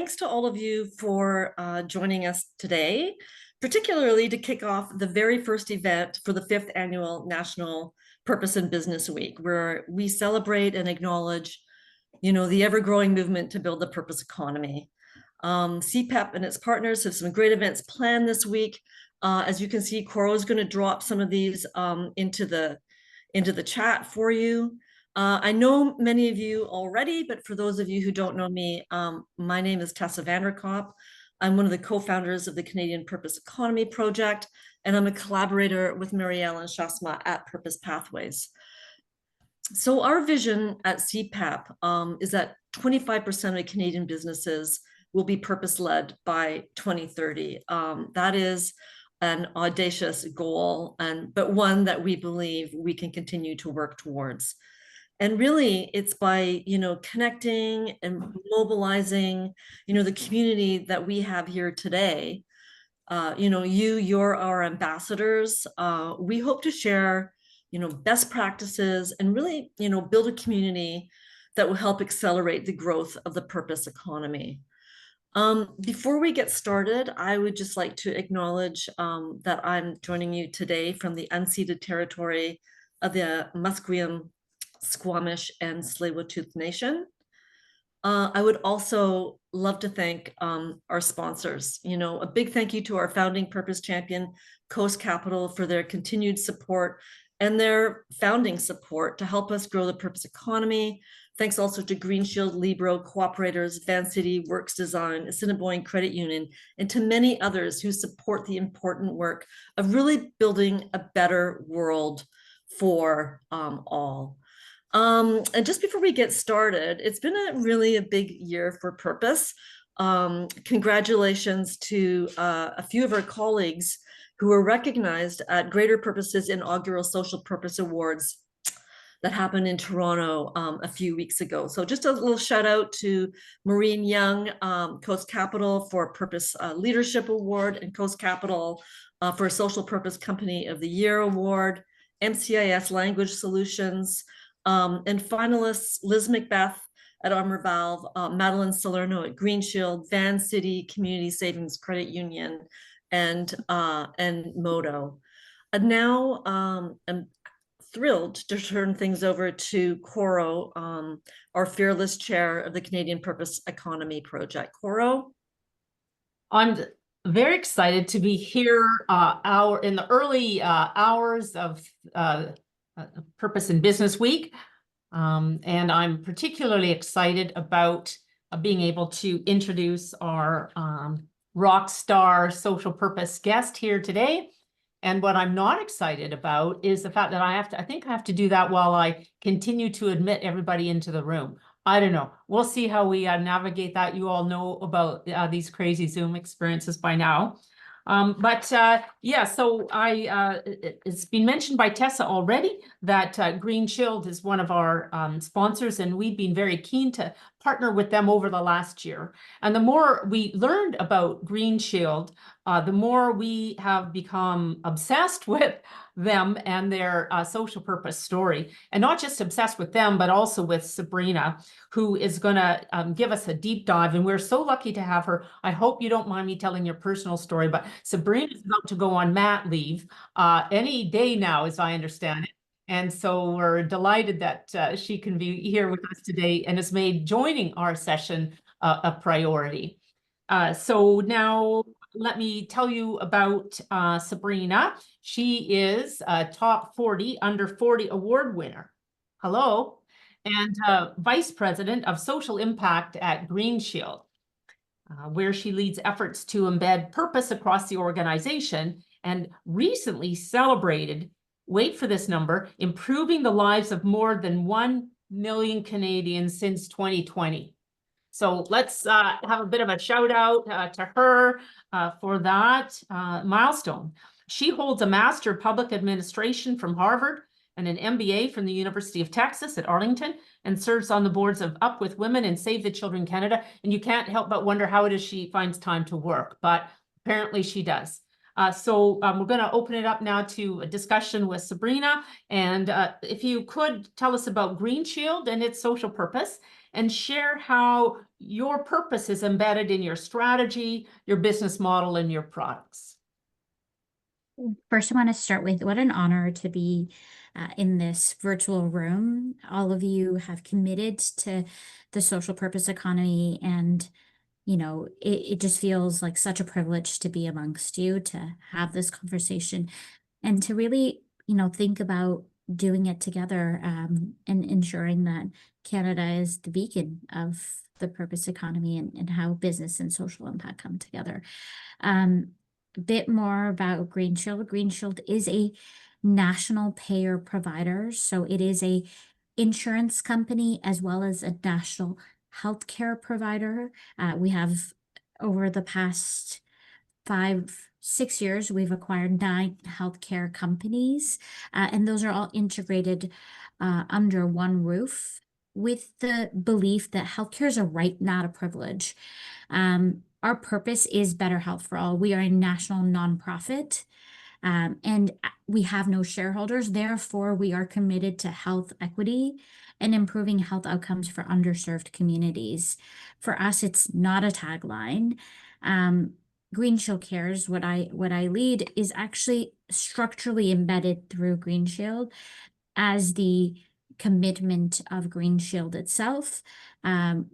Thanks to all of you for joining us today, particularly to kick off the very first event for the 5th Annual National Purpose in Business Week, where we celebrate and acknowledge, the ever-growing movement to build the purpose economy. CPEP and its partners have some great events planned this week. As you can see, Coro is going to drop some of these into the chat for you. I know many of you already, but for those of you who don't know me, my name is Tessa Vanderkop. I'm one of the co-founders of the Canadian Purpose Economy Project, and I'm a collaborator with Marielle and Shasma at Purpose Pathways. So our vision at CPEP is that 25% of Canadian businesses will be purpose-led by 2030. That is an audacious goal, but one that we believe we can continue to work towards. And really, it's by, connecting and mobilizing, the community that we have here today. You're our ambassadors. We hope to share, best practices and really, build a community that will help accelerate the growth of the purpose economy. Before we get started, I would just like to acknowledge that I'm joining you today from the unceded territory of the Musqueam, Squamish, and Tsleil-Waututh Nation. I would also love to thank our sponsors. A big thank you to our founding purpose champion, Coast Capital, for their continued support and their founding support to help us grow the purpose economy. Thanks also to GreenShield, Libro, Cooperators, Vancity, Works Design, Assiniboine Credit Union, and to many others who support the important work of really building a better world for all. And just before we get started, it's been really a big year for purpose. Congratulations to a few of our colleagues who were recognized at Greater Purpose's inaugural Social Purpose Awards that happened in Toronto a few weeks ago. So just a little shout out to Maureen Young, Coast Capital for Purpose Leadership Award, and Coast Capital for Social Purpose Company of the Year Award, MCIS Language Solutions, and finalists Liz Macbeth at Armor Valve, Madeline Salerno at GreenShield, Vancity Community Savings Credit Union, and Modo. And now I'm thrilled to turn things over to Coro, our fearless chair of the Canadian Purpose Economy Project. Coro? I'm very excited to be here in the early hours of Purpose in Business Week. And I'm particularly excited about being able to introduce our rock star social purpose guest here today. And what I'm not excited about is the fact that I think I have to do that while I continue to admit everybody into the room. I don't know. We'll see how we navigate that. You all know about these crazy Zoom experiences by now. Yeah, so it's been mentioned by Tessa already that GreenShield is one of our sponsors, and we've been very keen to partner with them over the last year. And the more we learned about GreenShield, the more we have become obsessed with them and their social purpose story. And not just obsessed with them, but also with Sabrina, who is going to give us a deep dive. And we're so lucky to have her. I hope you don't mind me telling your personal story, but Sabrina is about to go on mat leave any day now, as I understand it. And so we're delighted that she can be here with us today and has made joining our session a priority. So now let me tell you about Sabrina. She is a top 40 under 40 award winner. Hello. And Vice President of Social Impact at GreenShield, where she leads efforts to embed purpose across the organization, and recently celebrated, wait for this number, improving the lives of more than 1 million Canadians since 2020. So let's have a bit of a shout out to her for that milestone. She holds a Master of Public Administration from Harvard and an MBA from the University of Texas at Arlington, and serves on the boards of Up With Women and Save the Children Canada. And you can't help but wonder how it is she finds time to work, but apparently she does. So we're going to open it up now to a discussion with Sabrina. And if you could tell us about GreenShield and its social purpose, and share how your purpose is embedded in your strategy, your business model, and your products. First, I want to start with what an honor to be in this virtual room. All of you have committed to the social purpose economy, and it just feels like such a privilege to be amongst you, to have this conversation, and to really, think about doing it together, and ensuring that Canada is the beacon of the purpose economy, and how business and social impact come together. A bit more about GreenShield. GreenShield is a national payer provider, so it is a insurance company as well as a national healthcare provider. We have, over the past 5-6 years, we've acquired 9 healthcare companies, and those are all integrated under one roof, with the belief that healthcare is a right, not a privilege. Our purpose is better health for all. We are a national nonprofit, and we have no shareholders. Therefore, we are committed to health equity and improving health outcomes for underserved communities. For us, it's not a tagline. GreenShield Cares, what I lead, is actually structurally embedded through GreenShield as the commitment of GreenShield itself.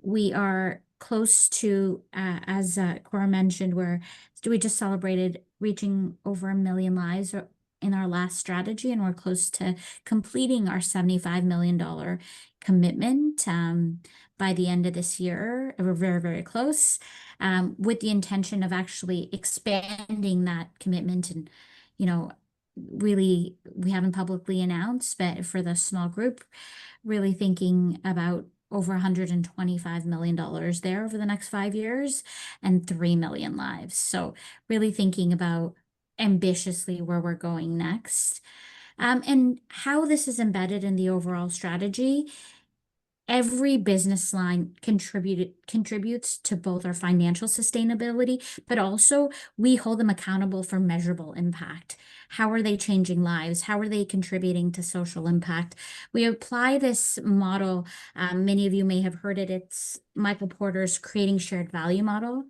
We are close to, as Cora mentioned, we just celebrated reaching over 1 million lives in our last strategy, and we're close to completing our $75 million commitment by the end of this year. We're very, very close, with the intention of actually expanding that commitment. And, really, we haven't publicly announced, but for the small group, really thinking about over $125 million there over the next 5 years, and 3 million lives. So really thinking about ambitiously where we're going next, and how this is embedded in the overall strategy. Every business line contributes to both our financial sustainability, but also we hold them accountable for measurable impact. How are they changing lives? How are they contributing to social impact? We apply this model. Many of you may have heard it. It's Michael Porter's creating shared value model.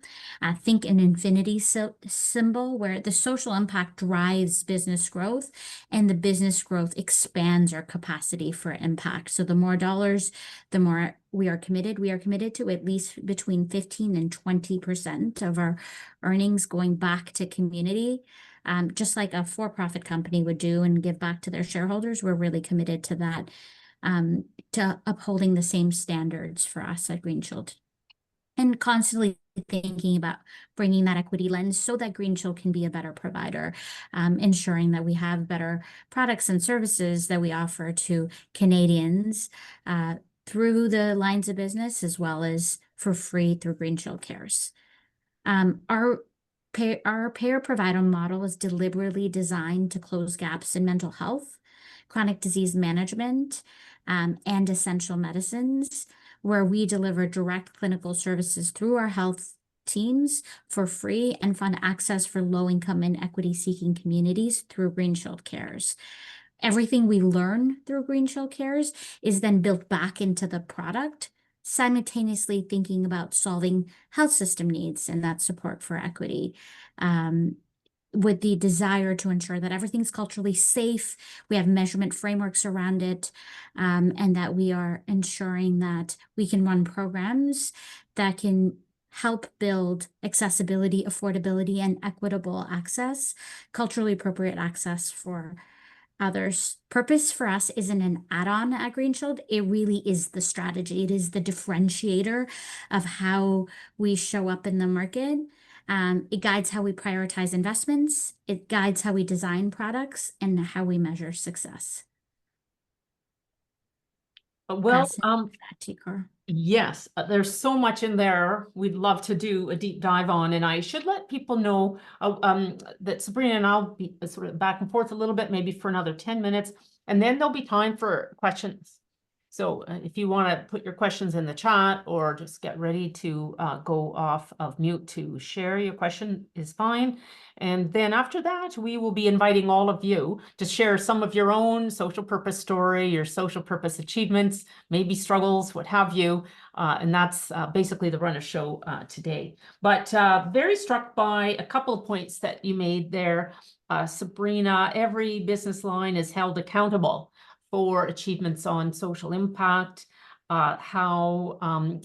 Think an infinity symbol, where the social impact drives business growth, and the business growth expands our capacity for impact. So the more dollars, the more we are committed. We are committed to at least between 15 and 20% of our earnings going back to community, just like a for-profit company would do and give back to their shareholders. We're really committed to that, to upholding the same standards for us at GreenShield, and constantly thinking about bringing that equity lens so that GreenShield can be a better provider, ensuring that we have better products and services that we offer to Canadians, through the lines of business, as well as for free through GreenShield Cares. Our payer provider model is deliberately designed to close gaps in mental health, chronic disease management, and essential medicines, where we deliver direct clinical services through our health teams for free, and fund access for low-income and equity-seeking communities through GreenShield Cares. Everything we learn through GreenShield Cares is then built back into the product, simultaneously thinking about solving health system needs and that support for equity, with the desire to ensure that everything's culturally safe. We have measurement frameworks around it, and that we are ensuring that we can run programs that can help build accessibility, affordability, and equitable access, culturally appropriate access for others. Purpose for us isn't an add-on at GreenShield. It really is the strategy. It is the differentiator of how we show up in the market. It guides how we prioritize investments. It guides how we design products and how we measure success. Well, Back to you, Cora. yes, there's so much in there we'd love to do a deep dive on, and I should let people know that Sabrina and I'll be sort of back and forth a little bit, maybe for another 10 minutes, and then there'll be time for questions. So if you want to put your questions in the chat or just get ready to go off of mute to share your question is fine. And then after that, we will be inviting all of you to share some of your own social purpose story, your social purpose achievements, maybe struggles, what have you. And that's basically the run of show today. But very struck by a couple of points that you made there, Sabrina. Every business line is held accountable for achievements on social impact, how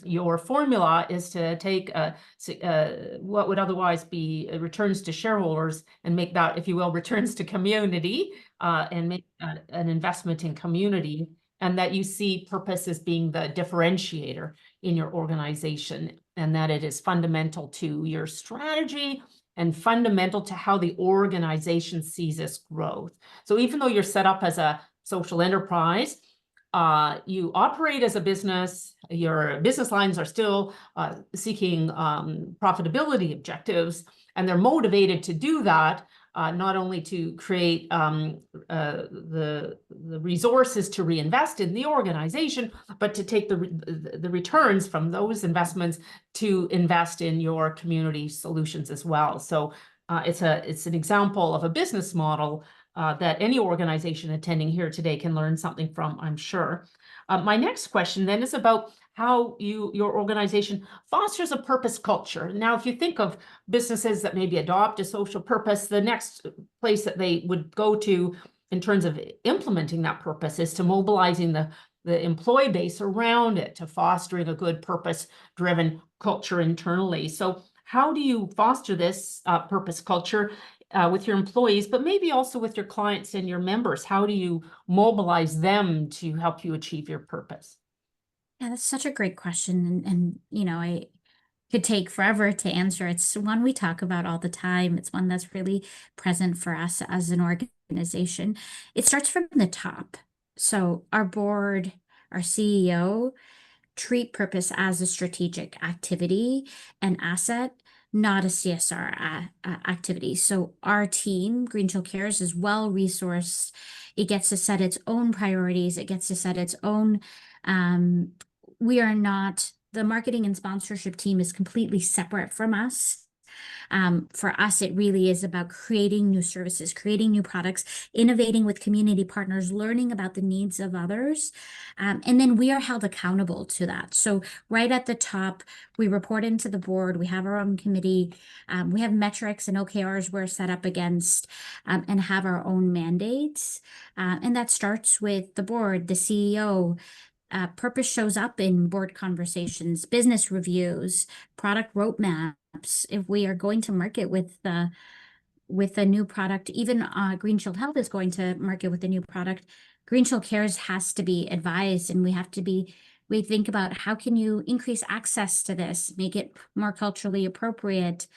your formula is to take what would otherwise be returns to shareholders and make that, if you will, returns to community, and make an investment in community, and that you see purpose as being the differentiator in your organization, and that it is fundamental to your strategy and fundamental to how the organization sees its growth. So even though you're set up as a social enterprise, you operate as a business, your business lines are still seeking profitability objectives, and they're motivated to do that, not only to create the resources to reinvest in the organization, but to take the returns from those investments to invest in your community solutions as well. So it's an example of a business model that any organization attending here today can learn something from, I'm sure. My next question then is about how your organization fosters a purpose culture. Now, if you think of businesses that maybe adopt a social purpose, the next place that they would go to in terms of implementing that purpose is to mobilizing the employee base around it, to fostering a good purpose-driven culture internally. So how do you foster this purpose culture with your employees, but maybe also with your clients and your members? How do you mobilize them to help you achieve your purpose? Yeah, that's such a great question. And you know, I could take forever to answer. It's one we talk about all the time. It's one that's really present for us as an organization. It starts from the top. So our board, our CEO, treat purpose as a strategic activity and asset, not a CSR activity. So our team, GreenShield Cares, is well resourced. It gets to set its own priorities. It gets to set its own. We are not, the marketing and sponsorship team is completely separate from us. For us, it really is about creating new services, creating new products, innovating with community partners, learning about the needs of others. And then we are held accountable to that. So right at the top, we report into the board. We have our own committee. We have metrics and OKRs we're set up against, and have our own mandates. And that starts with the board, the CEO. Purpose shows up in board conversations, business reviews, product roadmaps. If we are going to market with a new product, even GreenShield Health is going to market with a new product, GreenShield Cares has to be advised, and we think about how can you increase access to this, make it more culturally appropriate,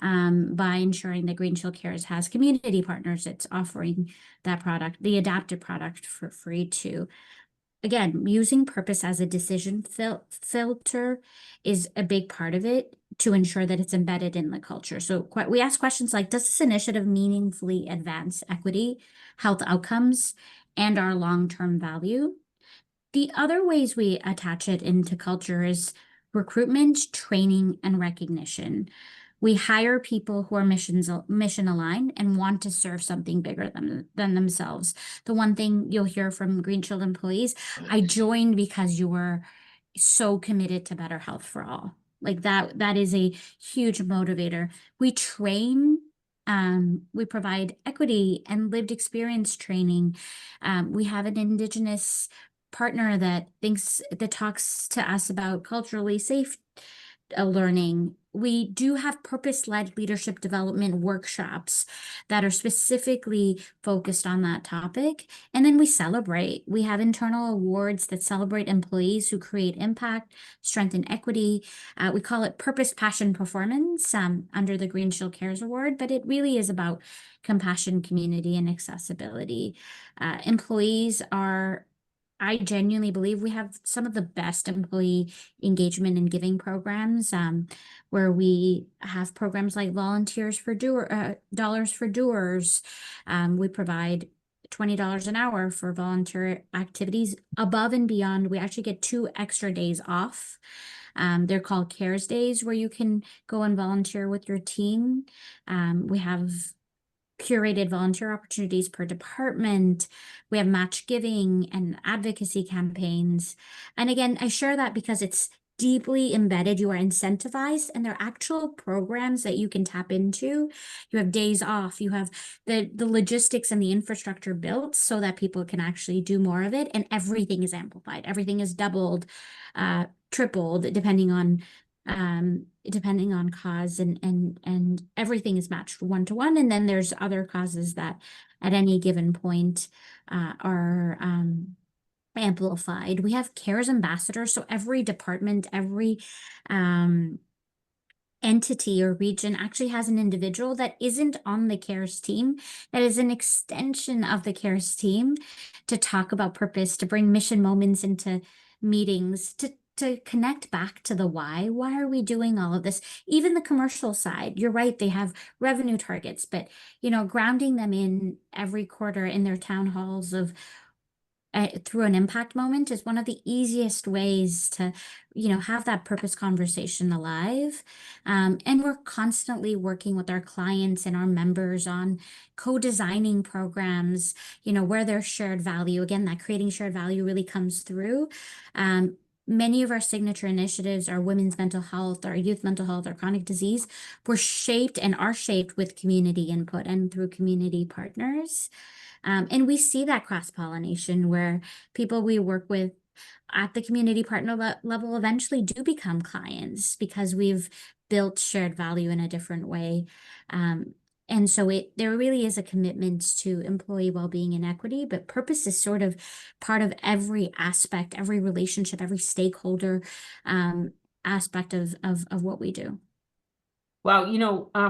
by ensuring that GreenShield Cares has community partners. It's offering that product, the adapted product, for free too. Again, using purpose as a decision filter is a big part of it to ensure that it's embedded in the culture. So we ask questions like, does this initiative meaningfully advance equity, health outcomes, and our long-term value? The other ways we attach it into culture is recruitment, training, and recognition. We hire people who are mission aligned and want to serve something bigger than themselves. The one thing you'll hear from GreenShield employees, I joined because you were so committed to better health for all. Like that is a huge motivator. We train, we provide equity and lived experience training. We have an Indigenous partner that talks to us about culturally safe learning. We do have purpose-led leadership development workshops that are specifically focused on that topic. And then we celebrate. We have internal awards that celebrate employees who create impact, strengthen equity. We call it Purpose, Passion, Performance under the GreenShield Cares Award, but it really is about compassion, community, and accessibility. I genuinely believe we have some of the best employee engagement and giving programs, where we have programs like Dollars for Doers. We provide $20 an hour for volunteer activities above and beyond. We actually get 2 extra days off. They're called CARES days, where you can go and volunteer with your team. We have curated volunteer opportunities per department. We have match giving and advocacy campaigns. And again, I share that because it's deeply embedded. You are incentivized, and they're actual programs that you can tap into. You have days off. You have the logistics and the infrastructure built so that people can actually do more of it. And everything is amplified. Everything is doubled, tripled, depending on cause, and everything is matched 1-to-1. And then there's other causes that at any given point are amplified. We have CARES ambassadors. So every department, every entity or region actually has an individual that isn't on the CARES team, that is an extension of the CARES team, to talk about purpose, to bring mission moments into meetings, to connect back to the why. Why are we doing all of this? Even the commercial side, you're right, they have revenue targets, but grounding them in every quarter in their town halls of through an impact moment is one of the easiest ways to, have that purpose conversation alive. And we're constantly working with our clients and our members on co-designing programs, where there's shared value. Again, that creating shared value really comes through. Many of our signature initiatives, our women's mental health, our youth mental health, our chronic disease, were shaped and are shaped with community input and through community partners. And we see that cross-pollination where people we work with at the community partner level eventually do become clients because we've built shared value in a different way. And so there really is a commitment to employee well-being and equity, but purpose is sort of part of every aspect, every relationship, every stakeholder aspect of what we do. Well,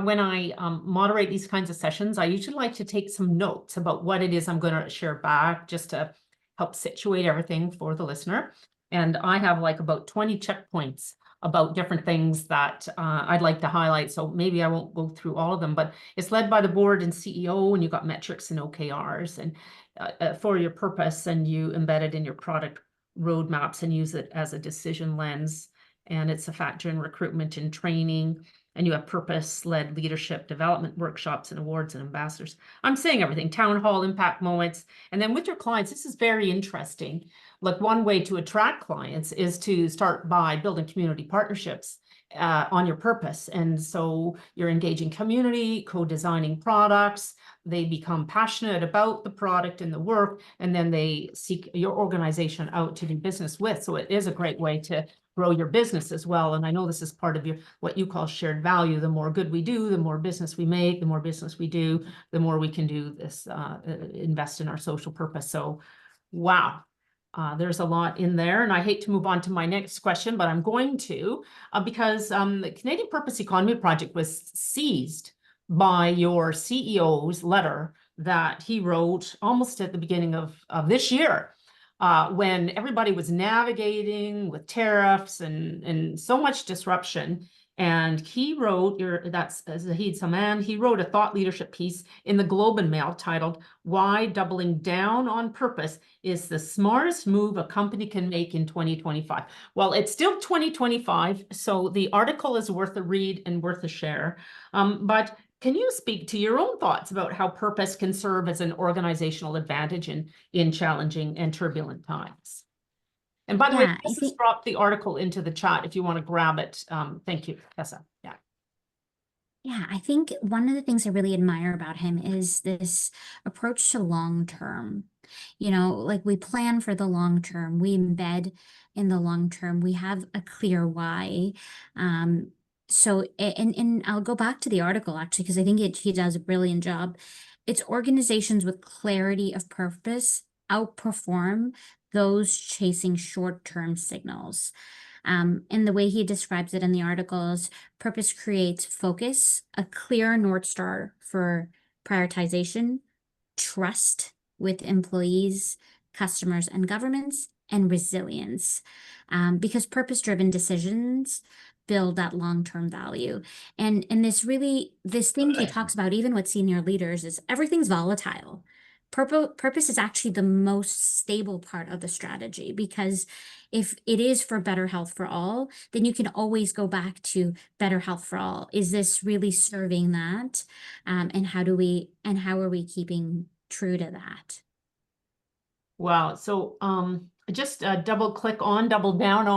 when I moderate these kinds of sessions, I usually like to take some notes about what it is I'm going to share back, just to help situate everything for the listener. And I have like about 20 checkpoints about different things that I'd like to highlight. So maybe I won't go through all of them, but it's led by the board and CEO, and you got metrics and OKRs and for your purpose, and you embed it in your product roadmaps and use it as a decision lens. And it's a factor in recruitment and training. And you have purpose-led leadership development workshops and awards and ambassadors. I'm saying everything, town hall, impact moments. And then with your clients, this is very interesting. Like, one way to attract clients is to start by building community partnerships on your purpose. And so you're engaging community, co-designing products. They become passionate about the product and the work, and then they seek your organization out to do business with. So it is a great way to grow your business as well. And I know this is part of your what you call shared value. The more good we do, the more business we make, the more business we do, the more we can do this, invest in our social purpose. So, wow. There's a lot in there, and I hate to move on to my next question, but I'm going to, because the Canadian Purpose Economy Project was seized by your CEO's letter that he wrote almost at the beginning of this year, when everybody was navigating with tariffs and so much disruption. And he wrote, that's Zahid Saman, he wrote a thought leadership piece in the Globe and Mail titled, "Why Doubling Down on Purpose is the Smartest Move a Company Can Make in 2025. Well, it's still 2025, so the article is worth a read and worth a share. But can you speak to your own thoughts about how purpose can serve as an organizational advantage in challenging and turbulent times? And by the way, let's just drop the article into the chat if you want to grab it. Thank you, Tessa. Yeah, I think one of the things I really admire about him is this approach to long term. Like, we plan for the long term, we embed in the long term, we have a clear why. So, and I'll go back to the article actually, because I think he does a brilliant job. It's organizations with clarity of purpose outperform those chasing short-term signals. And the way he describes it in the article is purpose creates focus, a clear North Star for prioritization, trust with employees, customers, and governments, and resilience. Because purpose-driven decisions build that long-term value. And this thing he talks about, even with senior leaders, is everything's volatile. Purpose is actually the most stable part of the strategy, because if it is for better health for all, then you can always go back to better health for all. Is this really serving that? And how are we keeping true to that? Wow. So just double down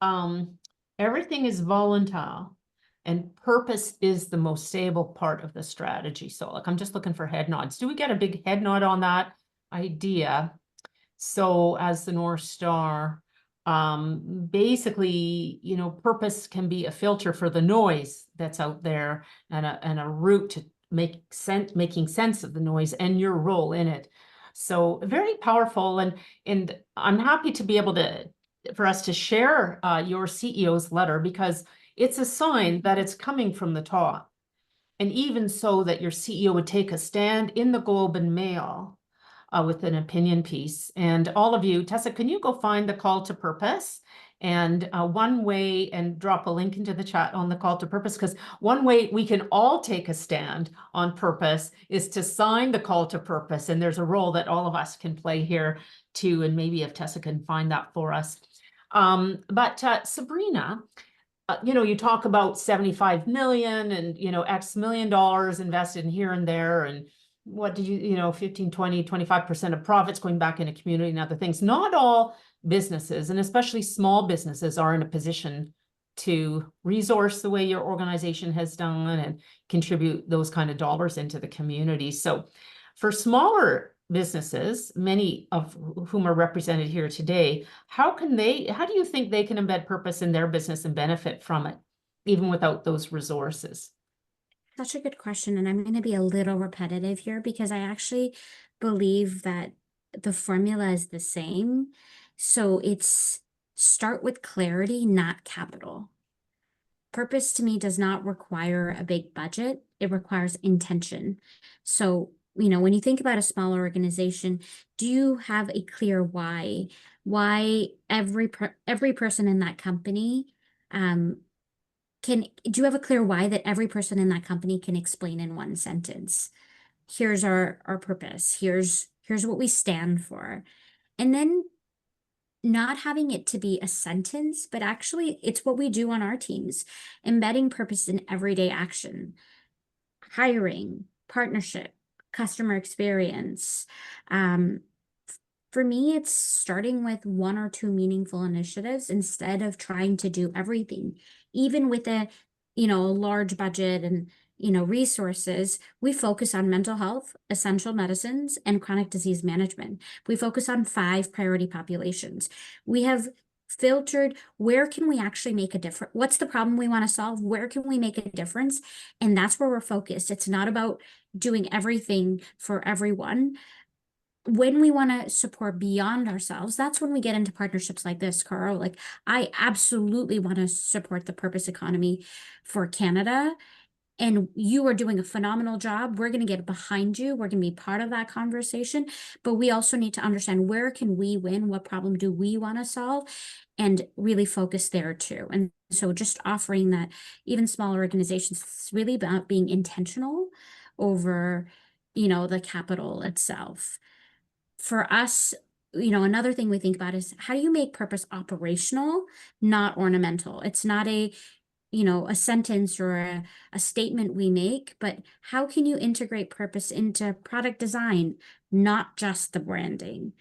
on, everything is volatile and purpose is the most stable part of the strategy. So like, I'm just looking for head nods. Do we get a big head nod on that idea? So as the North Star, basically, you know, purpose can be a filter for the noise that's out there, and a route to making sense of the noise and your role in it. So very powerful, and I'm happy to be able to for us to share your CEO's letter, because it's a sign that it's coming from the top. And even so, that your CEO would take a stand in the Globe and Mail with an opinion piece. And all of you, Tessa, can you go find the call to purpose? And one way, and drop a link into the chat on the call to purpose, because one way we can all take a stand on purpose is to sign the call to purpose. And there's a role that all of us can play here too. And maybe if Tessa can find that for us. But Sabrina, you know, you talk about 75 million and, you know, X million dollars invested in here and there. And what did you know, 15, 20, 25% of profits going back into community and other things. Not all businesses, and especially small businesses, are in a position to resource the way your organization has done and contribute those kind of dollars into the community. So for smaller businesses, many of whom are represented here today, how do you think they can embed purpose in their business and benefit from it, even without those resources? Such a good question. And I'm going to be a little repetitive here, because I actually believe that the formula is the same. So it's start with clarity, not capital. Purpose to me does not require a big budget. It requires intention. So, you know, when you think about a small organization, do you have a clear why? Why every person in that company do you have a clear why that every person in that company can explain in one sentence? Here's our purpose. Here's what we stand for. And then not having it to be a sentence, but actually it's what we do on our teams, embedding purpose in everyday action, hiring, partnership, customer experience. For me, it's starting with one or two meaningful initiatives instead of trying to do everything. Even with a, you know, a large budget and, you know, resources, we focus on mental health, essential medicines, and chronic disease management. We focus on 5 priority populations. We have filtered where can we actually make a difference? What's the problem we want to solve? Where can we make a difference? And that's where we're focused. It's not about doing everything for everyone. When we want to support beyond ourselves, that's when we get into partnerships like this, Carl. Like, I absolutely want to support the purpose economy for Canada. And you are doing a phenomenal job. We're going to get behind you. We're going to be part of that conversation. But we also need to understand, where can we win? What problem do we want to solve? And really focus there too. And so just offering that, even smaller organizations, it's really about being intentional over, you know, the capital itself. For us, you know, another thing we think about is, how do you make purpose operational, not ornamental? It's not a, you know, a sentence or a statement we make, but how can you integrate purpose into product design, not just the branding?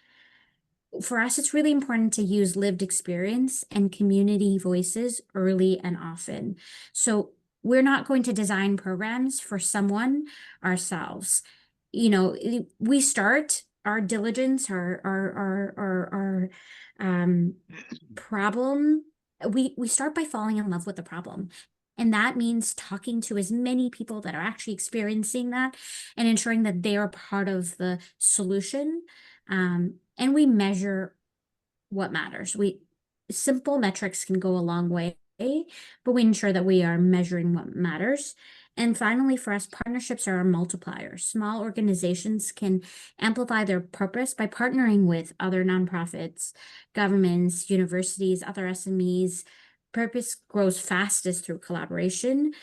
For us, it's really important to use lived experience and community voices early and often. So we're not going to design programs for someone ourselves. You know, we start our diligence, our problem. We start by falling in love with the problem. And that means talking to as many people that are actually experiencing that and ensuring that they are part of the solution. And we measure what matters. Simple metrics can go a long way, but we ensure that we are measuring what matters. And finally, for us, partnerships are a multiplier. Small organizations can amplify their purpose by partnering with other nonprofits, governments, universities, other SMEs. Purpose grows fastest through collaboration.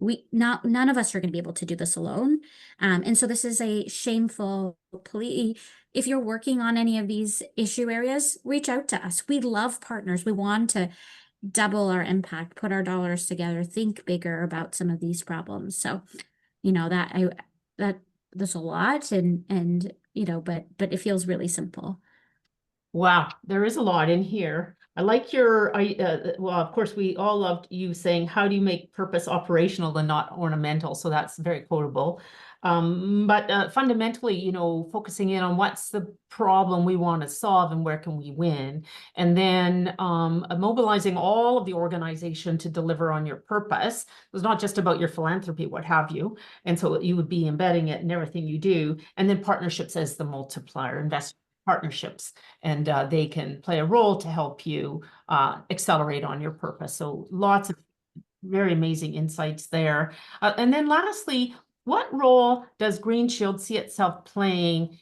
none of us are going to be able to do this alone. And so this is a shameful plea. If you're working on any of these issue areas, reach out to us. We love partners. We want to double our impact, put our dollars together, think bigger about some of these problems. So, that there's a lot, and but it feels really simple. Wow, there is a lot in here. I like well, of course, we all loved you saying, how do you make purpose operational and not ornamental? So that's very quotable. But fundamentally, focusing in on what's the problem we want to solve and where can we win? And then mobilizing all of the organization to deliver on your purpose. It's not just about your philanthropy, what have you. And so you would be embedding it in everything you do. And then partnerships as the multiplier, investment partnerships, and they can play a role to help you accelerate on your purpose. So lots of very amazing insights there. And then lastly, what role does GreenShield see itself playing?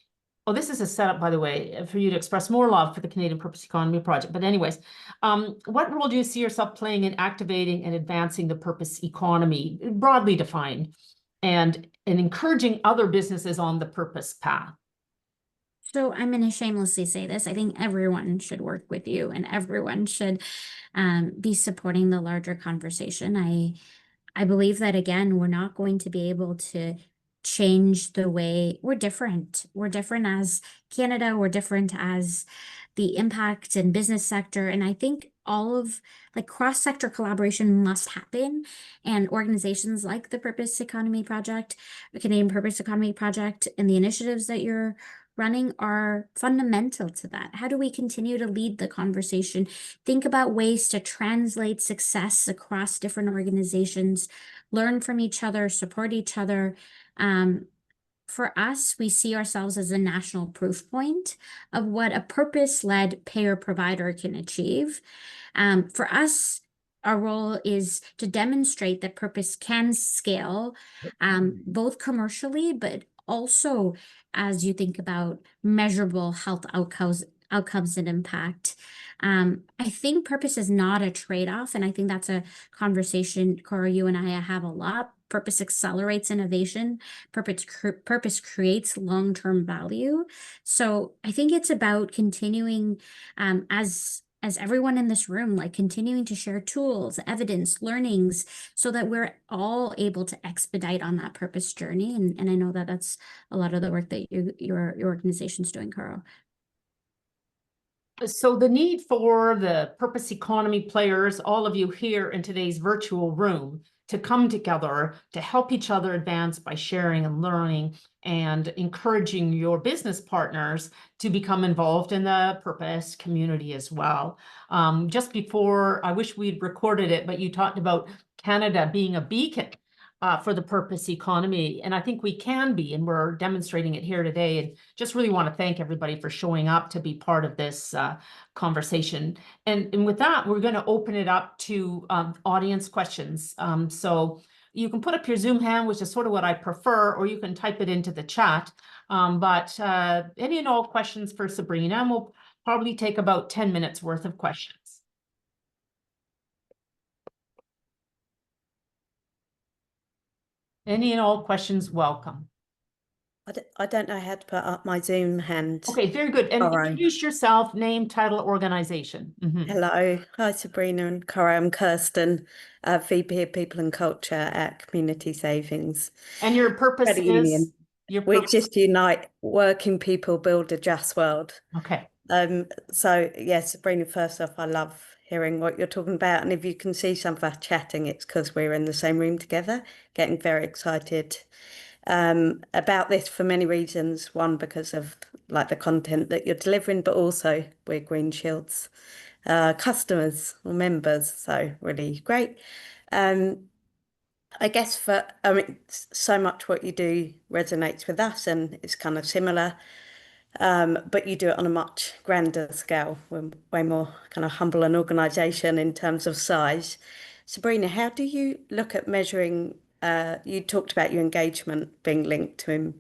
Oh, this is a setup, by the way, for you to express more love for the Canadian Purpose Economy Project. But anyways, what role do you see yourself playing in activating and advancing the purpose economy, broadly defined, and encouraging other businesses on the purpose path? So I'm going to shamelessly say this. I think everyone should work with you, and everyone should be supporting the larger conversation. I believe that, again, we're not going to be able to change the way we're different. We're different as Canada. We're different as the impact and business sector. And I think all of cross-sector collaboration must happen. And organizations like the Purpose Economy Project, the Canadian Purpose Economy Project, and the initiatives that you're running are fundamental to that. How do we continue to lead the conversation? Think about ways to translate success across different organizations, learn from each other, support each other. For us, we see ourselves as a national proof point of what a purpose-led payer provider can achieve. For us, our role is to demonstrate that purpose can scale, both commercially, but also as you think about measurable health outcomes and impact. I think purpose is not a trade-off, and I think that's a conversation, Cora, you and I have a lot. Purpose accelerates innovation. Purpose creates long-term value. So I think it's about continuing, as everyone in this room, continuing to share tools, evidence, learnings, so that we're all able to expedite on that purpose journey. And I know that that's a lot of the work that your organization's doing, Carl. So the need for the purpose economy players, all of you here in today's virtual room, to come together to help each other advance by sharing and learning and encouraging your business partners to become involved in the purpose community as well. Just before, I wish we'd recorded it, but you talked about Canada being a beacon for the purpose economy. And I think we can be, and we're demonstrating it here today. And just really want to thank everybody for showing up to be part of this conversation. And with that, we're going to open it up to audience questions. So you can put up your Zoom hand, which is sort of what I prefer, or you can type it into the chat. But any and all questions for Sabrina, and we'll probably take about 10 minutes worth of questions. Any and all questions, welcome. I don't know how to put up my Zoom hand. Okay, very good. And Cora. introduce yourself, name, title, organization. Hello. Hi, Sabrina and Cora. I'm Kirsten, VP of People and Culture at Community Savings. And your purpose Credit is? Union. Your We purpose. just unite working people, build a just world. Okay. So yeah, Sabrina, first off, I love hearing what you're talking about. And if you can see some of us chatting, it's because we're in the same room together, getting very excited about this for many reasons. One, because of the content that you're delivering, but also we're GreenShield's customers or members, so really great. I guess so much what you do resonates with us, and it's kind of similar, but you do it on a much grander scale. We're way more kind of humble an organisation in terms of size. Sabrina, how do you look at measuring? You talked about your engagement being linked to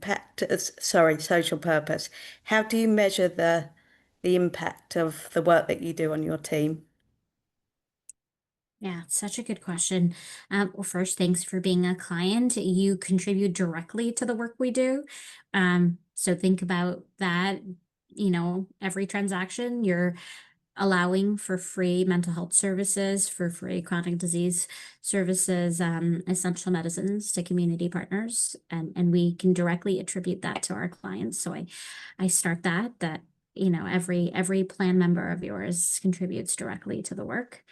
social purpose. How do you measure the impact of the work that you do on your team? Yeah, it's such a good question. Well, first, thanks for being a client. You contribute directly to the work we do. So think about that, every transaction, you're allowing for free mental health services, for free chronic disease services, essential medicines to community partners, and we can directly attribute that to our clients. So I start that every plan member of yours contributes directly to the work.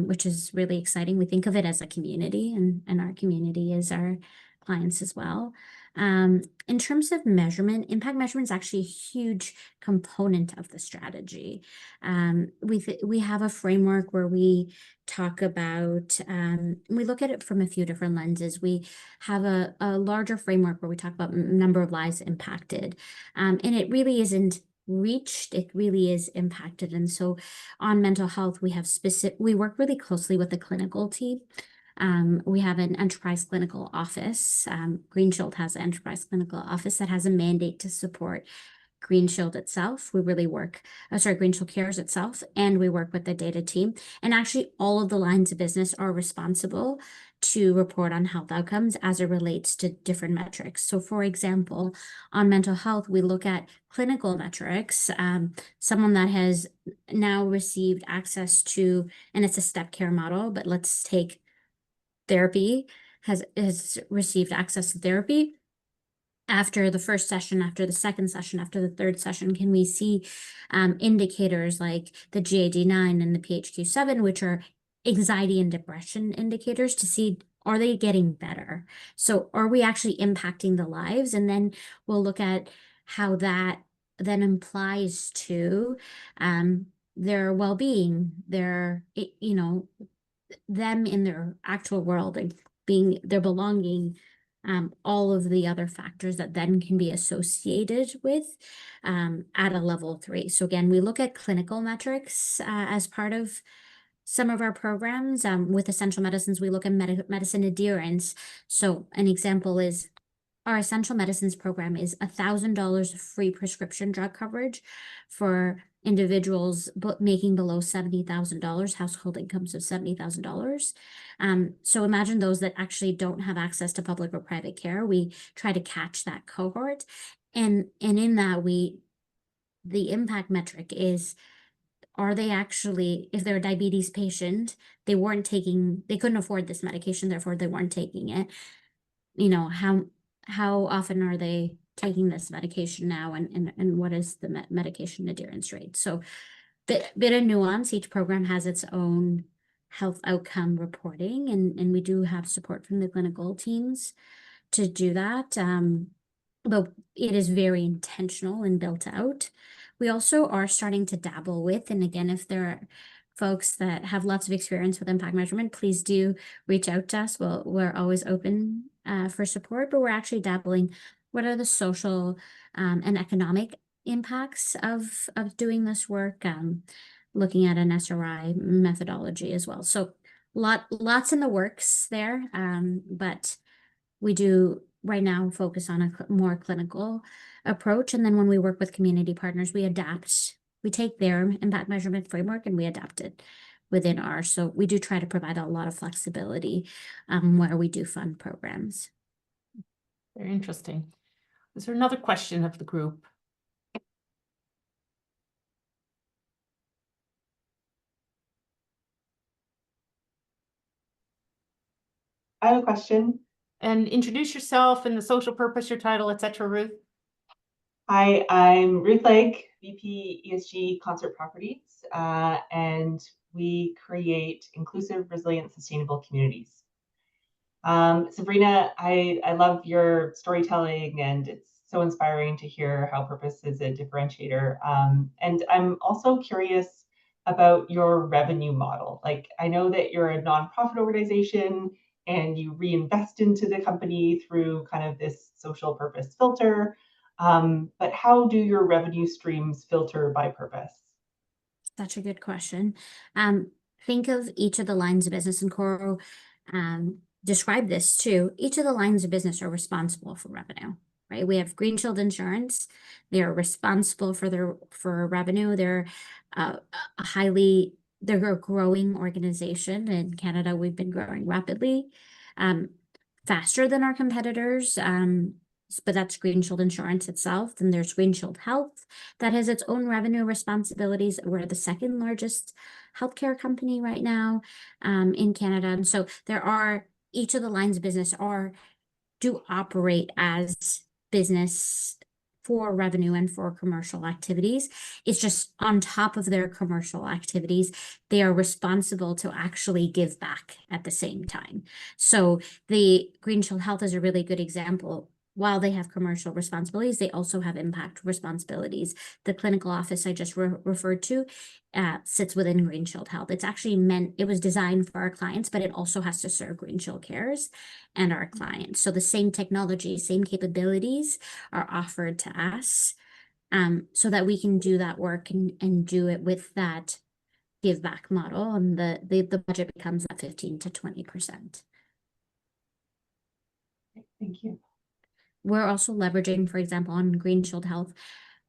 Which is really exciting. We think of it as a community, and our community is our clients as well. In terms of measurement, impact measurement is actually a huge component of the strategy. We have a framework where we talk about, we look at it from a few different lenses. We have a larger framework where we talk about number of lives impacted. And it really isn't reached, it really is impacted. And so on mental health, we work really closely with the clinical team. We have an enterprise clinical office. GreenShield has an enterprise clinical office that has a mandate to support GreenShield itself. We really GreenShield Cares itself, and we work with the data team. And actually, all of the lines of business are responsible to report on health outcomes as it relates to different metrics. So for example, on mental health, we look at clinical metrics. Someone that has now received access to, and it's a step care model, but let's take therapy, has received access to therapy. After the first session, after the second session, after the third session, can we see indicators like the GAD-9 and the PHQ-7, which are anxiety and depression indicators, to see, are they getting better? So are we actually impacting the lives? And then we'll look at how that then implies to their well-being, their, them in their actual world, and being their belonging, all of the other factors that then can be associated with at a level 3. So again, we look at clinical metrics as part of some of our programs. With essential medicines, we look at medicine adherence. So an example is our essential medicines program is $1,000 free prescription drug coverage for individuals making below $70,000, household incomes of $70,000. So imagine those that actually don't have access to public or private care. We try to catch that cohort. And in that, the impact metric is, are they actually, if they're a diabetes patient, they couldn't afford this medication, therefore they weren't taking it. How often are they taking this medication now, and what is the medication adherence rate? So bit of nuance. Each program has its own health outcome reporting, and we do have support from the clinical teams to do that. But it is very intentional and built out. We also are starting to dabble with, and again, if there are folks that have lots of experience with impact measurement, please do reach out to us. We're always open for support, but we're actually dabbling. What are the social and economic impacts of doing this work? Looking at an SRI methodology as well. So lots in the works there, but we do right now focus on a more clinical approach. And then when we work with community partners, we take their impact measurement framework and we adapt it within ours. So we do try to provide a lot of flexibility where we do fund programs. Very interesting. Is there another question of the group? I have a question. And introduce yourself and the social purpose, your title, etc., Ruth. Hi, I'm Ruth Lake, VP ESG Concert Properties, and we create inclusive, resilient, sustainable communities. Sabrina, I love your storytelling, and it's so inspiring to hear how purpose is a differentiator. And I'm also curious about your revenue model. Like, I know that you're a nonprofit organization and you reinvest into the company through kind of this social purpose filter. But how do your revenue streams filter by purpose? Such a good question. Think of each of the lines of business, and Coro describe this too. Each of the lines of business are responsible for revenue, right? We have GreenShield Insurance. They are responsible for revenue. They're a highly they're a growing organization. In Canada, we've been growing rapidly, faster than our competitors. But that's GreenShield Insurance itself. Then there's GreenShield Health that has its own revenue responsibilities. We're the second largest healthcare company right now in Canada. And so each of the lines of business do operate as business for revenue and for commercial activities. It's just on top of their commercial activities, they are responsible to actually give back at the same time. So the GreenShield Health is a really good example. While they have commercial responsibilities, they also have impact responsibilities. The clinical office I just referred to sits within GreenShield Health. It's actually it was designed for our clients, but it also has to serve GreenShield Cares and our clients. So the same technology, same capabilities are offered to us so that we can do that work and do it with that give back model. And the budget becomes at 15 to 20%. Thank you. We're also leveraging, for example, on GreenShield Health,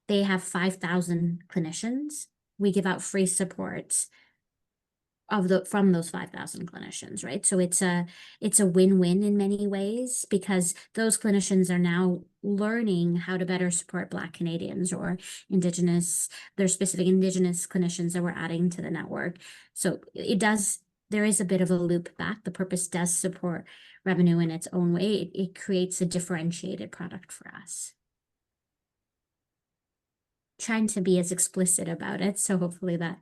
they have 5,000 clinicians. We give out free support from those 5,000 clinicians, right? So it's a win-win in many ways, because those clinicians are now learning how to better support Black Canadians or there's specific Indigenous clinicians that we're adding to the network. So there is a bit of a loop back. The purpose does support revenue in its own way. It creates a differentiated product for us. Trying to be as explicit about it, so hopefully that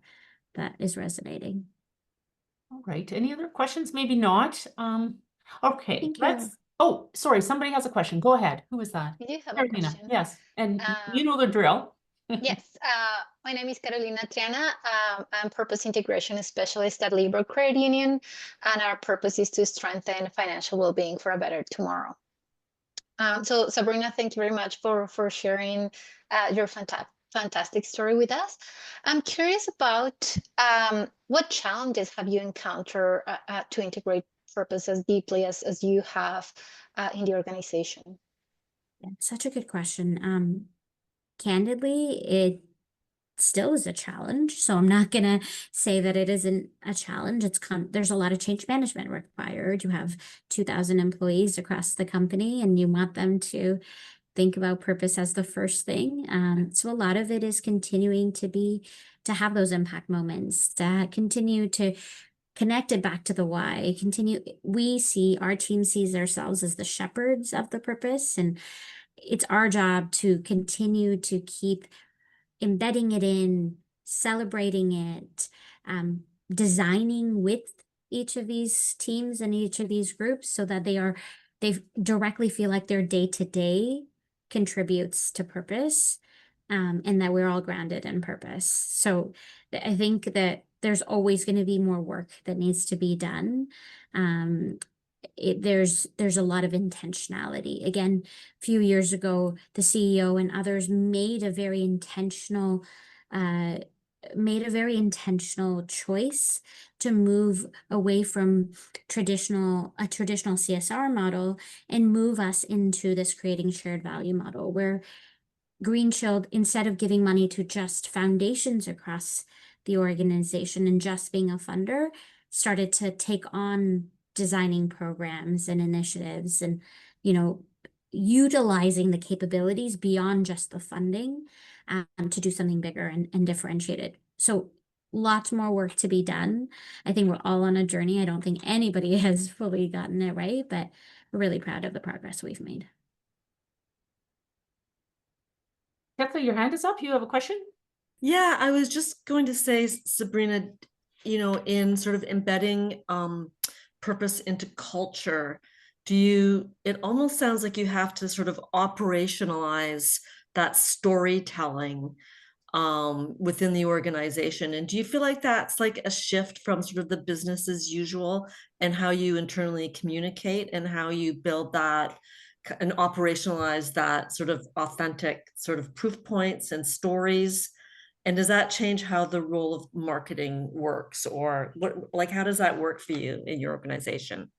is resonating. All right. Any other questions? Maybe not. Okay, Thank you. Oh, sorry, somebody has a question. Go ahead. Who is that? I do have a Carolina. question. Yes, and you know the drill. Yes, my name is Carolina Triana. I'm Purpose Integration Specialist at Labor Credit Union, and our purpose is to strengthen financial well-being for a better tomorrow. So Sabrina, thank you very much for sharing your fantastic story with us. I'm curious about what challenges have you encountered to integrate purpose as deeply as you have in the organization? Yeah, such a good question. Candidly, it still is a challenge. So I'm not going to say that it isn't a challenge. There's a lot of change management required. You have 2,000 employees across the company, and you want them to think about purpose as the first thing. So a lot of it is continuing to have those impact moments, to continue to connect it back to the why. Our team sees ourselves as the shepherds of the purpose, and it's our job to continue to keep embedding it in, celebrating it, designing with each of these teams and each of these groups so that they directly feel like their day-to-day contributes to purpose, and that we're all grounded in purpose. So I think that there's always going to be more work that needs to be done. There's a lot of intentionality. Again, a few years ago, the CEO and others made a very intentional choice to move away from a traditional CSR model and move us into this creating shared value model, where GreenShield, instead of giving money to just foundations across the organization and just being a funder, started to take on designing programs and initiatives and, utilizing the capabilities beyond just the funding to do something bigger and differentiated. So lots more work to be done. I think we're all on a journey. I don't think anybody has fully gotten it right, but we're really proud of the progress we've made. Kathleen, your hand is up. You have a question? Yeah, I was just going to say, Sabrina, in sort of embedding purpose into culture, it almost sounds like you have to sort of operationalize that storytelling within the organization. And do you feel like that's like a shift from sort of the business as usual and how you internally communicate and how you build that and operationalize that sort of authentic sort of proof points and stories? And does that change how the role of marketing works, or how does that work for you in your organization?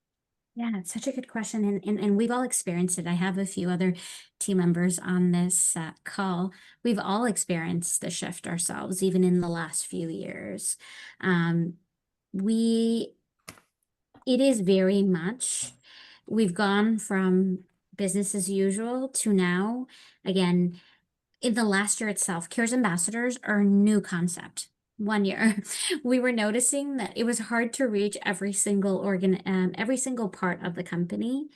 Yeah, it's such a good question. And we've all experienced it. I have a few other team members on this call. We've all experienced the shift ourselves, even in the last few years. Um, we, it is very much, we've gone from business as usual to now, again, in the last year itself, Cares Ambassadors are a new concept. 1 year, we were noticing that it was hard to reach every single every single part of the company.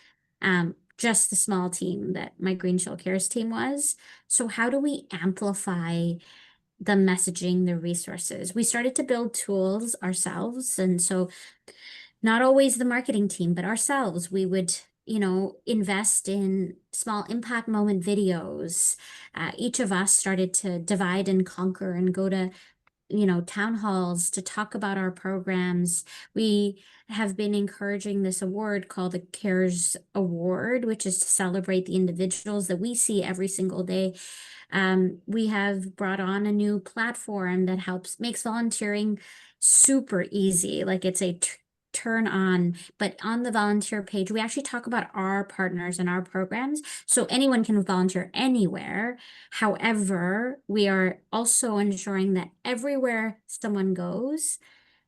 Just the small team that my GreenShield Cares team was. So how do we amplify the messaging, the resources? We started to build tools ourselves, and so not always the marketing team, but ourselves, we would, invest in small impact moment videos. Each of us started to divide and conquer and go to, town halls to talk about our programs. We have been encouraging this award called the CARES Award, which is to celebrate the individuals that we see every single day. We have brought on a new platform that makes volunteering super easy. Like it's a turn on, but on the volunteer page, we actually talk about our partners and our programs. So anyone can volunteer anywhere. However, we are also ensuring that everywhere someone goes,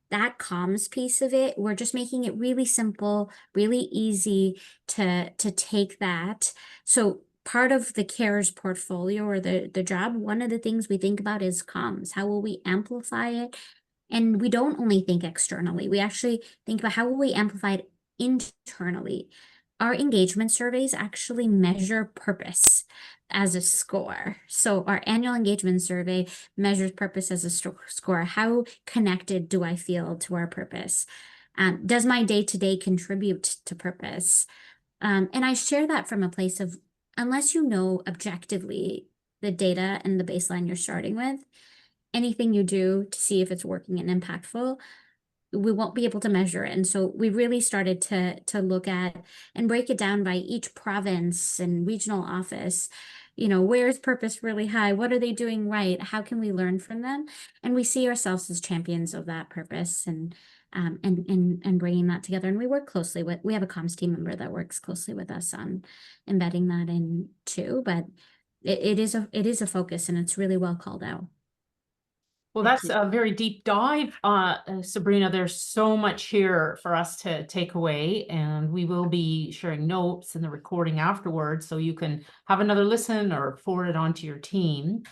that comms piece of it, we're just making it really simple, really easy to take that. So part of the CARES portfolio or the job, one of the things we think about is comms. How will we amplify it? And we don't only think externally, we actually think about how will we amplify it internally. Our engagement surveys actually measure purpose as a score. So our annual engagement survey measures purpose as a score. How connected do I feel to our purpose? Does my day-to-day contribute to purpose? And I share that from a place of, unless you know objectively the data and the baseline you're starting with, anything you do to see if it's working and impactful, we won't be able to measure it. And so we really started to look at and break it down by each province and regional office. Where is purpose really high? What are they doing right? How can we learn from them? And we see ourselves as champions of that purpose and bringing that together. And we work closely we have a comms team member that works closely with us on embedding that in too. But it is a focus, and it's really well called out. Well, Thank that's you. a very deep dive, Sabrina. There's so much here for us to take away, and we will be sharing notes and the recording afterwards, so you can have another listen or forward it on to your team.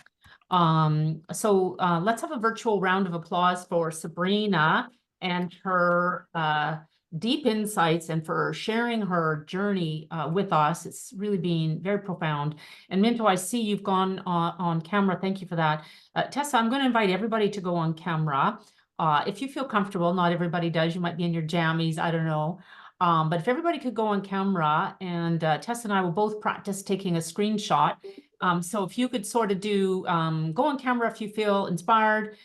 So let's have a virtual round of applause for Sabrina and her deep insights and for sharing her journey with us. It's really been very profound. And Minto, I see you've gone on camera. Thank you for that. Tessa, I'm going to invite everybody to go on camera. If you feel comfortable, not everybody does. You might be in your jammies. I don't know. But if everybody could go on camera, and Tessa and I will both practice taking a screenshot. So if you could sort of do, go on camera if you feel inspired,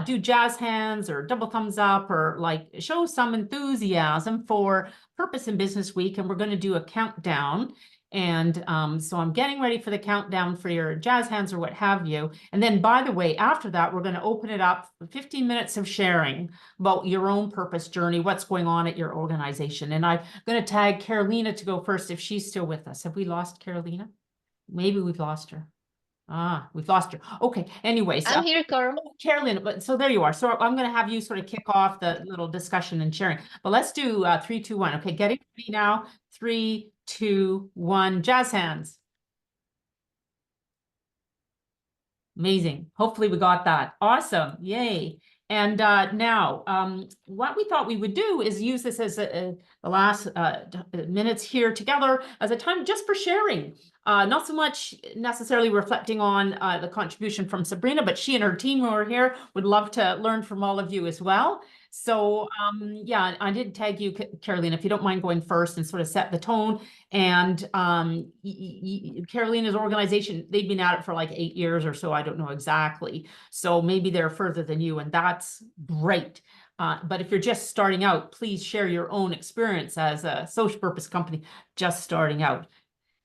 do jazz hands or double thumbs up, or like show some enthusiasm for Purpose in Business Week. And we're going to do a countdown. And so I'm getting ready for the countdown for your jazz hands or what have you. And then, by the way, after that, we're going to open it up for 15 minutes of sharing about your own purpose journey, what's going on at your organization. And I'm going to tag Carolina to go first if she's still with us. Have we lost Carolina? Maybe we've lost her. We've lost her. Okay. Anyways, I'm here, Carol. Carolina, but so there you are. So I'm going to have you sort of kick off the little discussion and sharing. But let's do 3, 2, 1. Okay, getting ready now. 3, 2, 1. Jazz hands. Amazing. Hopefully we got that. Awesome. Yay. And now, what we thought we would do is use this as the last minutes here together as a time just for sharing. Not so much necessarily reflecting on the contribution from Sabrina, but she and her team who are here would love to learn from all of you as well. So yeah, I did tag you, Carolina, if you don't mind going first and sort of set the tone. And Carolina's organization, they've been at it for like 8 years or so. I don't know exactly. So maybe they're further than you, and that's great. But if you're just starting out, please share your own experience as a social purpose company just starting out.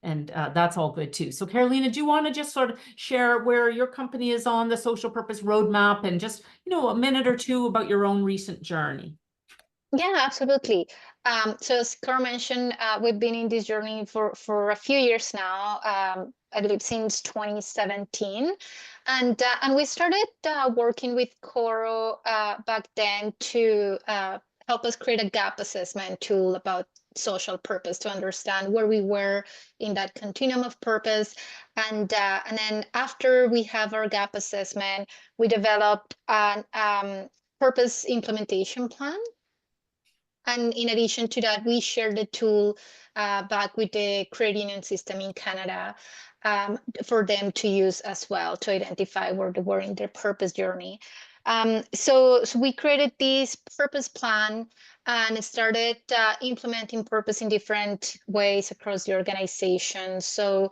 And that's all good too. So Carolina, do you want to just sort of share where your company is on the social purpose roadmap and just, a minute or two about your own recent journey? Yeah, absolutely. So as Cora mentioned, we've been in this journey for a few years now. I believe since 2017, and we started working with Coro back then to help us create a gap assessment tool about social purpose to understand where we were in that continuum of purpose, and then after we have our gap assessment, we developed an purpose implementation plan. And in addition to that, we shared the tool back with the credit union system in Canada for them to use as well to identify where they were in their purpose journey. So we created this purpose plan and started implementing purpose in different ways across the organization. So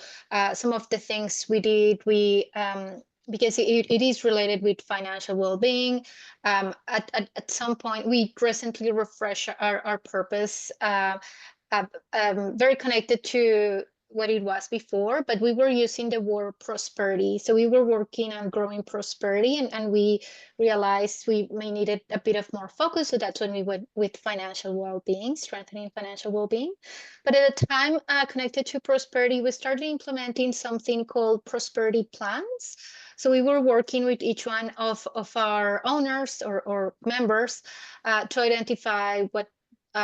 some of the things we did, because it is related with financial well-being. At some point, we recently refreshed our purpose, very connected to what it was before, but we were using the word prosperity. So we were working on growing prosperity, and we realized we may needed a bit of more focus. So that's when we went with financial well-being, strengthening financial well-being. But at the time connected to prosperity, we started implementing something called prosperity plans. So we were working with each one of our owners or members to identify what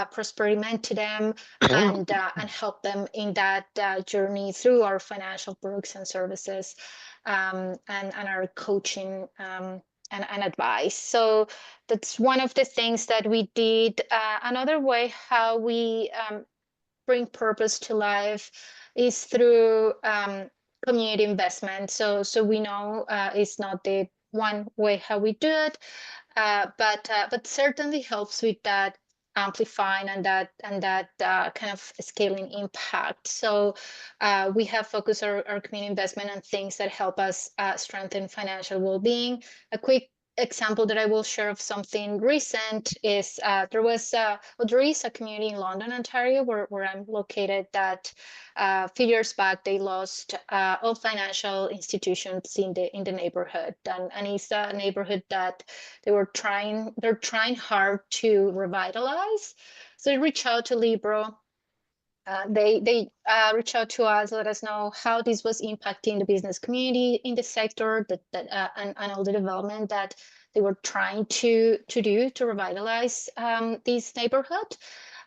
prosperity meant to them and help them in that journey through our financial products and services and our coaching and advice. So that's one of the things that we did. Another way how we bring purpose to life is through community investment. So we know it's not the one way how we do it, but certainly helps with that amplifying and that kind of scaling impact. So we have focused our community investment on things that help us strengthen financial well-being. A quick example that I will share of something recent is there is a community in London, Ontario, where I'm located, that a few years back they lost all financial institutions in the neighborhood, and it's a neighborhood that they're trying hard to revitalize. So they reach out to Libro. They reach out to us, let us know how this was impacting the business community in the sector, and all the development that they were trying to do to revitalize this neighborhood.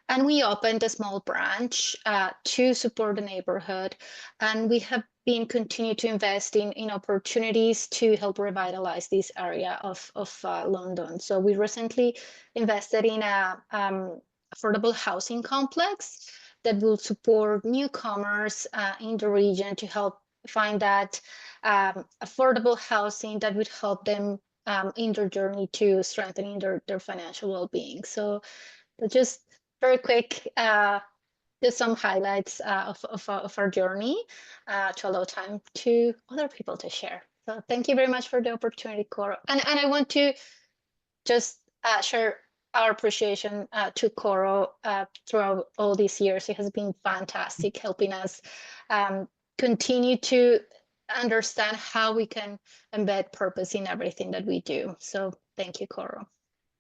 And we opened a small branch to support the neighborhood, and we have been continuing to invest in opportunities to help revitalize this area of London. So we recently invested in a affordable housing complex that will support newcomers in the region to help find that affordable housing that would help them in their journey to strengthening their financial well-being. So just very quick, just some highlights of our journey to allow time to other people to share. So thank you very much for the opportunity, Coro. And I want to just share our appreciation to Coro throughout all these years. It has been fantastic helping us continue to understand how we can embed purpose in everything that we do. So thank you, Coro.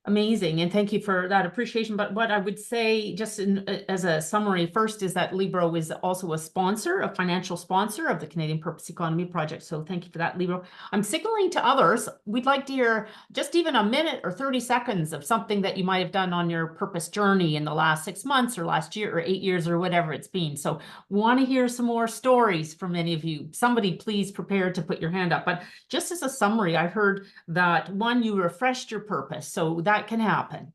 Amazing, and thank you for that appreciation. But what I would say, just as a summary, first is that Libro is also a sponsor, a financial sponsor of the Canadian Purpose Economy Project. So thank you for that, Libro. I'm signaling to others, we'd like to hear just even a minute or 30 seconds of something that you might have done on your purpose journey in the last 6 months or last year or 8 years or whatever it's been. So want to hear some more stories from any of you. Somebody please prepare to put your hand up. But just as a summary, I heard that one, you refreshed your purpose. So that can happen.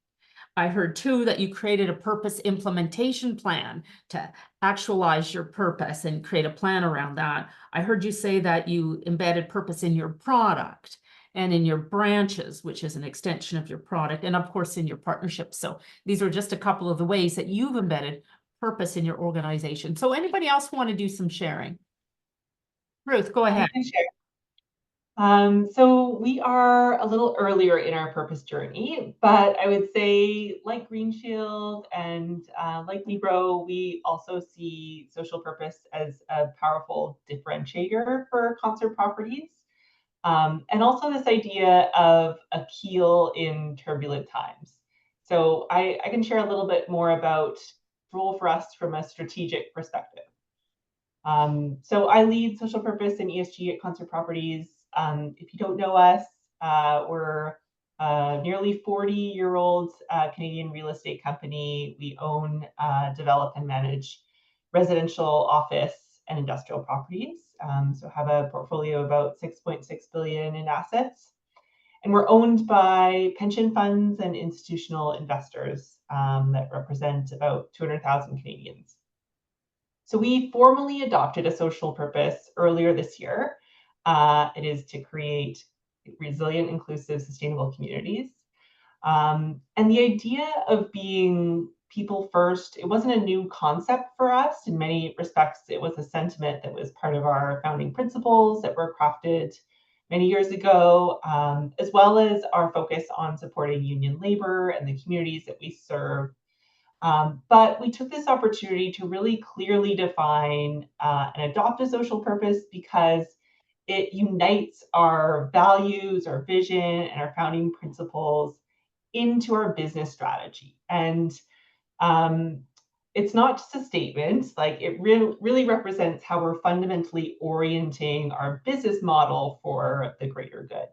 I heard two, that you created a purpose implementation plan to actualize your purpose and create a plan around that. I heard you say that you embedded purpose in your product and in your branches, which is an extension of your product, and of course in your partnerships. So these are just a couple of the ways that you've embedded purpose in your organization. So anybody else want to do some sharing? Ruth, go ahead. I can share. So we are a little earlier in our purpose journey, but I would say, like GreenShield and like Libro, we also see social purpose as a powerful differentiator for concert properties. And also this idea of a keel in turbulent times. So I can share a little bit more about the role for us from a strategic perspective. So I lead social purpose and ESG at Concert Properties. If you don't know us, we're a nearly 40-year-old Canadian real estate company. We own, develop, and manage residential, office, and industrial properties. So have a portfolio of about 6.6 billion in assets. And we're owned by pension funds and institutional investors that represent about 200,000 Canadians. So we formally adopted a social purpose earlier this year. It is to create resilient, inclusive, sustainable communities. And the idea of being people first, it wasn't a new concept for us. In many respects, it was a sentiment that was part of our founding principles that were crafted many years ago, as well as our focus on supporting union labor and the communities that we serve. But we took this opportunity to really clearly define and adopt a social purpose because it unites our values, our vision, and our founding principles into our business strategy. And it's not just a statement, like it really represents how we're fundamentally orienting our business model for the greater good.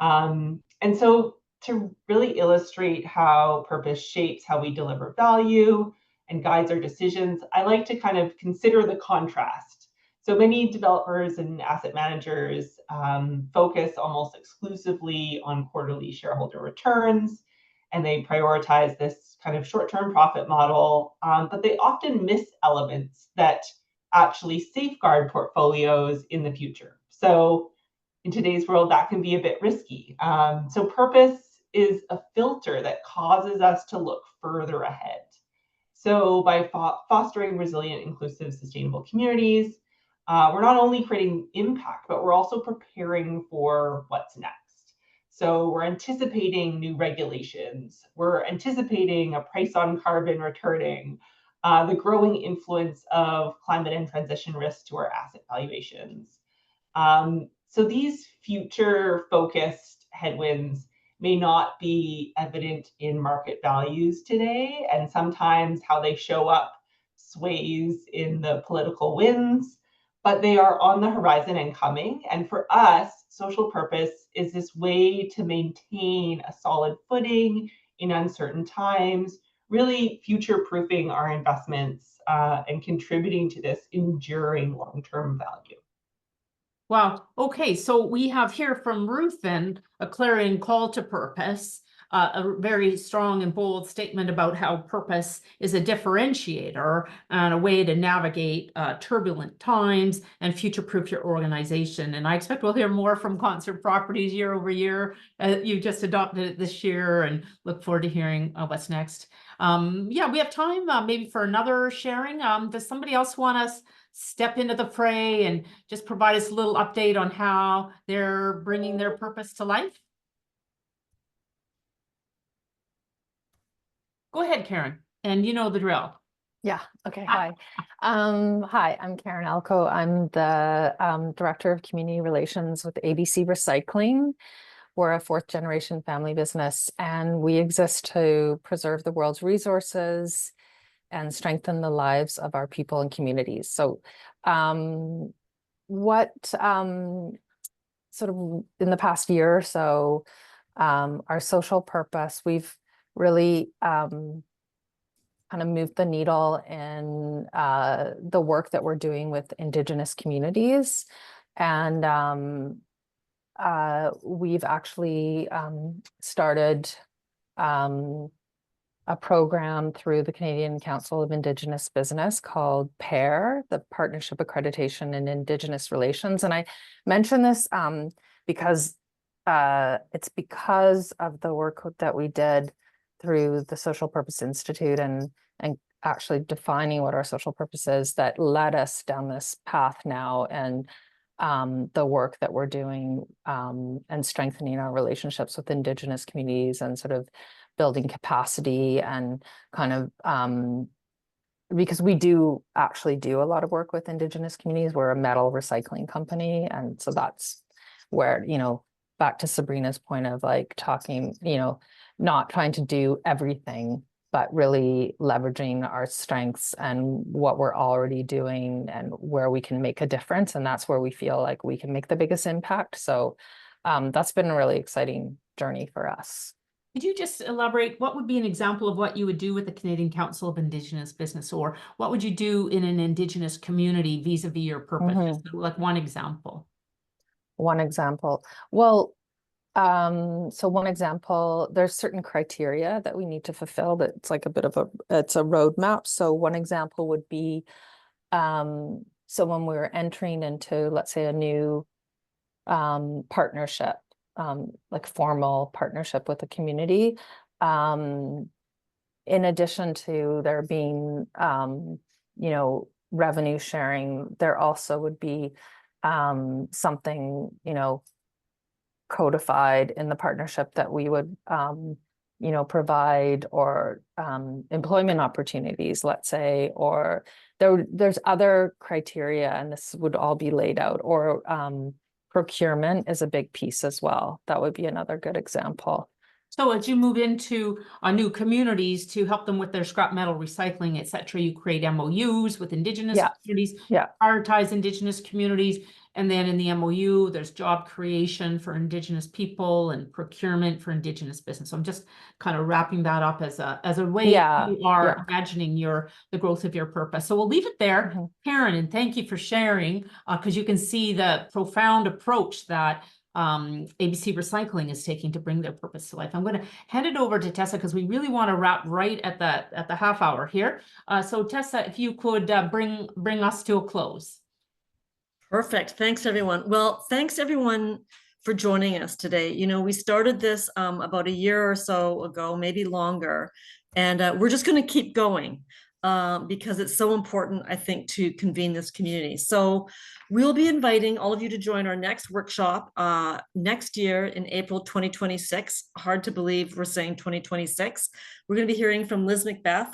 And so to really illustrate how purpose shapes how we deliver value and guides our decisions, I like to kind of consider the contrast. So many developers and asset managers focus almost exclusively on quarterly shareholder returns, and they prioritize this kind of short-term profit model, but they often miss elements that actually safeguard portfolios in the future. So in today's world, that can be a bit risky. So purpose is a filter that causes us to look further ahead. So by fostering resilient, inclusive, sustainable communities, we're not only creating impact, but we're also preparing for what's next. So we're anticipating new regulations. We're anticipating a price on carbon returning, the growing influence of climate and transition risks to our asset valuations. So these future-focused headwinds may not be evident in market values today, and sometimes how they show up sways in the political winds, but they are on the horizon and coming. And for us, social purpose is this way to maintain a solid footing in uncertain times, really future-proofing our investments and contributing to this enduring long-term value. Wow. Okay, so we have here from Ruth then a clarion call to purpose, a very strong and bold statement about how purpose is a differentiator and a way to navigate turbulent times and future-proof your organization. And I expect we'll hear more from Concert Properties year over year. You've just adopted it this year, and look forward to hearing what's next. Yeah, we have time maybe for another sharing. Does somebody else want us step into the fray and just provide us a little update on how they're bringing their purpose to life? Go ahead, Karen, and you know the drill. Yeah. Okay. Hi. Hi, I'm Karen Alco. I'm the Director of Community Relations with ABC Recycling. We're a fourth generation family business, and we exist to preserve the world's resources and strengthen the lives of our people and communities. So what sort of in the past year or so, our social purpose, we've really kind of moved the needle in the work that we're doing with Indigenous communities. And we've actually started a program through the Canadian Council of Indigenous Business called PAIR, the Partnership Accreditation in Indigenous Relations. And I mention this because it's because of the work that we did through the Social Purpose Institute and actually defining what our social purpose is that led us down this path now, and the work that we're doing and strengthening our relationships with Indigenous communities and sort of building capacity and kind of because we do actually do a lot of work with Indigenous communities. We're a metal recycling company, and so that's where, you know, back to Sabrina's point of like talking, not trying to do everything, but really leveraging our strengths and what we're already doing and where we can make a difference. And that's where we feel like we can make the biggest impact. So that's been a really exciting journey for us. Could you just elaborate, what would be an example of what you would do with the Canadian Council of Indigenous Business, or what would you do in an Indigenous community vis-a-vis your purpose? Just like one example. One example. Well, so one example, there's certain criteria that we need to fulfill that it's like it's a roadmap. So one example would be, so when we're entering into, let's say, a new partnership, like formal partnership with the community, in addition to there being, revenue sharing, there also would be something, codified in the partnership that we would, provide, or employment opportunities, let's say, or there's other criteria, and this would all be laid out, or procurement is a big piece as well. That would be another good example. So as you move into new communities to help them with their scrap metal recycling, et cetera, you create MOUs with Indigenous communities, prioritize Indigenous communities, and then in the MOU, there's job creation for Indigenous people and procurement for Indigenous business. So I'm just kind of wrapping that up as a way you are imagining the growth of your purpose. So we'll leave it there, Karen, and thank you for sharing, because you can see the profound approach that ABC Recycling is taking to bring their purpose to life. I'm going to hand it over to Tessa because we really want to wrap right at the half hour here. So Tessa, if you could bring us to a close. Perfect. Thanks, everyone. Well, thanks, everyone, for joining us today. We started this about a year or so ago, maybe longer, and we're just going to keep going because it's so important, I think, to convene this community. So we'll be inviting all of you to join our next workshop next year in April 2026. Hard to believe we're saying 2026. We're going to be hearing from Liz Macbeth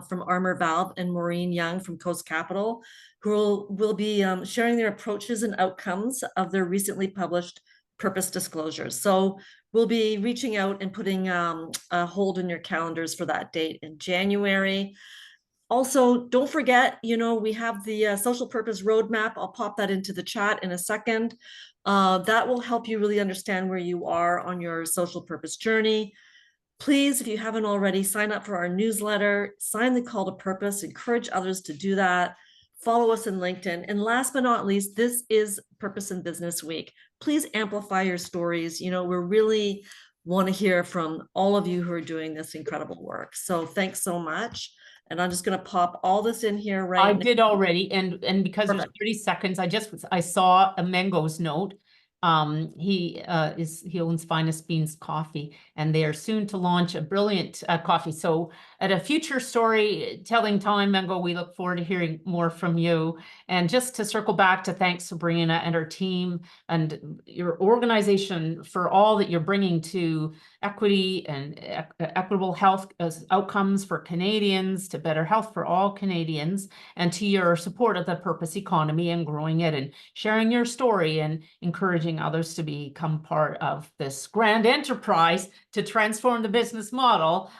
from Armor Valve and Maureen Young from Coast Capital, who will be sharing their approaches and outcomes of their recently published purpose disclosures. So we'll be reaching out and putting a hold in your calendars for that date in January. Also, don't forget, we have the social purpose roadmap. I'll pop that into the chat in a second. That will help you really understand where you are on your social purpose journey. Please, if you haven't already, sign up for our newsletter, sign the call to purpose, encourage others to do that. Follow us in LinkedIn. And last but not least, this is Purpose in Business Week. Please amplify your stories. We really want to hear from all of you who are doing this incredible work. So thanks so much. And I'm just going to pop all this in here right now. I did already. And because there's 30 seconds, I saw a Mango's note. He owns Finest Beans Coffee, and they are soon to launch a brilliant coffee. So at a future storytelling time, Mango, we look forward to hearing more from you. And just to circle back to thank Sabrina and her team and your organization for all that you're bringing to equity and equitable health outcomes for Canadians, to better health for all Canadians, and to your support of the purpose economy and growing it and sharing your story and encouraging others to become part of this grand enterprise to transform the business model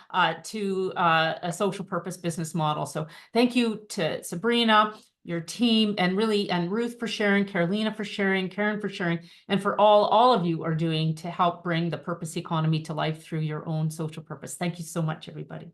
to a social purpose business model. So thank you to Sabrina, your team, and Ruth for sharing, Carolina for sharing, Karen for sharing, and for all of you are doing to help bring the purpose economy to life through your own social purpose. Thank you so much, everybody.